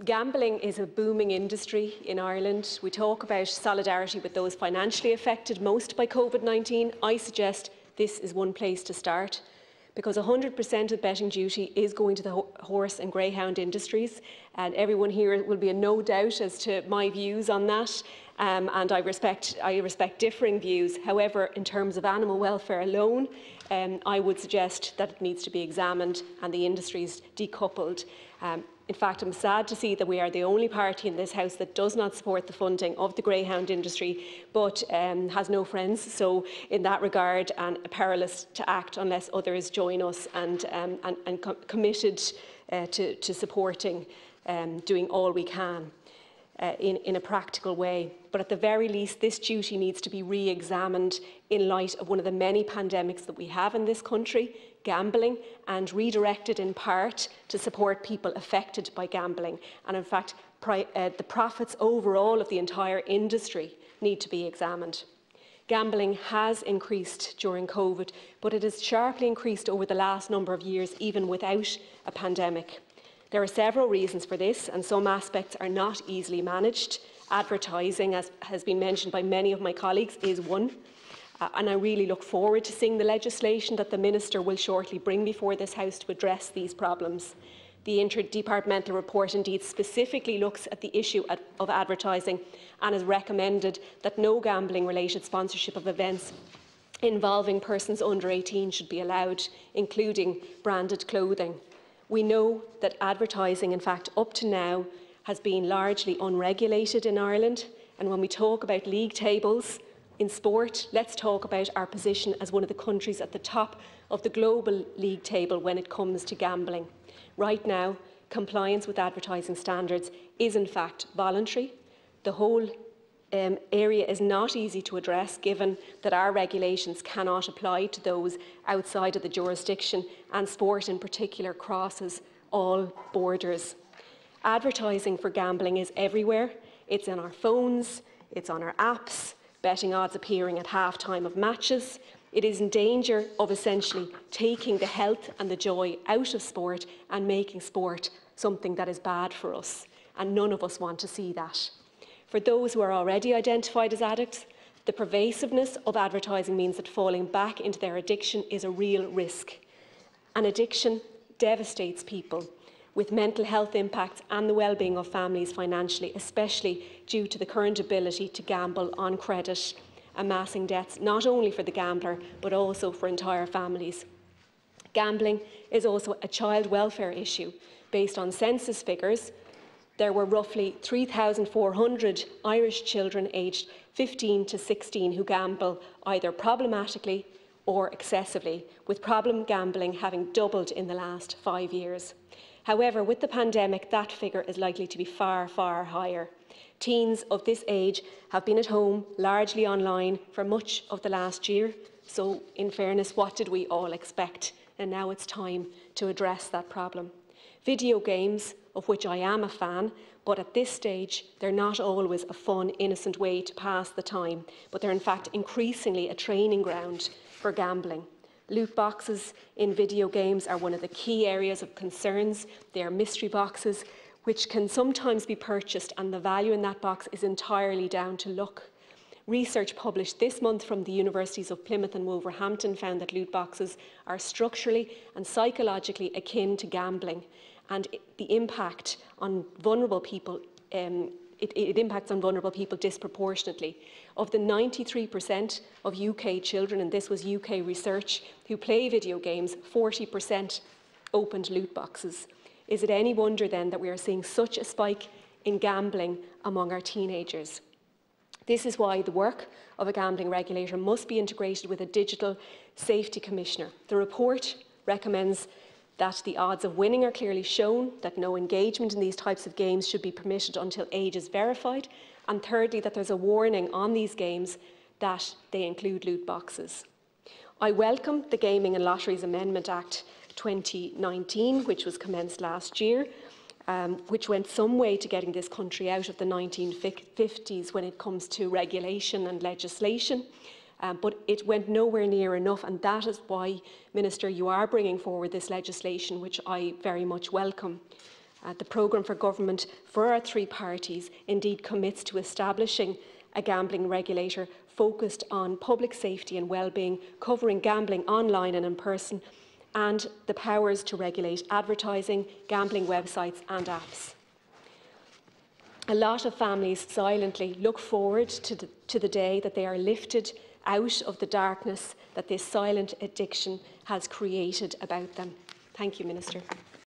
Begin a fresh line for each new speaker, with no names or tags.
Gambling is a booming industry in Ireland. We talk about solidarity with those financially affected most by COVID-19. I suggest this is one place to start, because 100% of betting duty is going to the horse and greyhound industries, and everyone here will be in no doubt as to my views on that, and I respect differing views. However, in terms of animal welfare alone, I would suggest that it needs to be examined and the industries decoupled. In fact, I'm sad to see that we are the only party in this House that does not support the funding of the greyhound industry, but has no friends. So, in that regard, and powerless to act unless others join us, and committed to supporting, doing all we can in a practical way. But at the very least, this duty needs to be re-examined in light of one of the many pandemics that we have in this country, gambling, and redirected in part to support people affected by gambling. And in fact, the profits overall of the entire industry need to be examined. Gambling has increased during COVID, but it has sharply increased over the last number of years, even without a pandemic. There are several reasons for this, and some aspects are not easily managed. Advertising, as has been mentioned by many of my colleagues, is one. And I really look forward to seeing the legislation that the Minister will shortly bring before this House to address these problems. The interdepartmental report indeed specifically looks at the issue of advertising and has recommended that no gambling-related sponsorship of events involving persons under 18 should be allowed, including branded clothing. We know that advertising, in fact, up to now, has been largely unregulated in Ireland. And when we talk about league tables in sport, let's talk about our position as one of the countries at the top of the global league table when it comes to gambling. Right now, compliance with advertising standards is in fact voluntary. The whole area is not easy to address, given that our regulations cannot apply to those outside of the jurisdiction, and sport in particular crosses all borders. Advertising for gambling is everywhere. It's in our phones, it's on our apps, betting odds appearing at half-time of matches. It is in danger of essentially taking the health and the joy out of sport and making sport something that is bad for us, and none of us want to see that. For those who are already identified as addicts, the pervasiveness of advertising means that falling back into their addiction is a real risk. An addiction devastates people, with mental health impacts and the well-being of families financially, especially due to the current ability to gamble on credit, amassing debts not only for the gambler but also for entire families. Gambling is also a child welfare issue. Based on census figures, there were roughly 3,400 Irish children aged 15 to 16 who gamble either problematically or excessively, with problem gambling having doubled in the last 5 years. However, with the pandemic, that figure is likely to be far, far higher. Teens of this age have been at home, largely online, for much of the last year. So, in fairness, what did we all expect? And now it's time to address that problem. Video games, of which I am a fan, but at this stage, they're not always a fun, innocent way to pass the time, but they're in fact increasingly a training ground for gambling. Loot boxes in video games are one of the key areas of concerns. They are mystery boxes which can sometimes be purchased, and the value in that box is entirely down to luck. Research published this month from the Universities of Plymouth and Wolverhampton found that loot boxes are structurally and psychologically akin to gambling, and the impact on vulnerable people it impacts on vulnerable people disproportionately. Of the 93% of UK children, and this was UK research, who play video games, 40% opened loot boxes. Is it any wonder then that we are seeing such a spike in gambling among our teenagers? This is why the work of a gambling regulator must be integrated with a digital safety commissioner. The report recommends that the odds of winning are clearly shown, that no engagement in these types of games should be permitted until age is verified, and thirdly, that there's a warning on these games that they include loot boxes. I welcome the Gaming and Lotteries Amendment Act 2019, which was commenced last year, which went some way to getting this country out of the 1950s when it comes to regulation and legislation. But it went nowhere near enough, and that is why, Minister, you are bringing forward this legislation, which I very much welcome. The programme for government for our three parties indeed commits to establishing a gambling regulator focused on public safety and well-being, covering gambling online and in person, and the powers to regulate advertising, gambling websites and apps. A lot of families silently look forward to the day that they are lifted out of the darkness that this silent addiction has created about them. Thank you, Minister.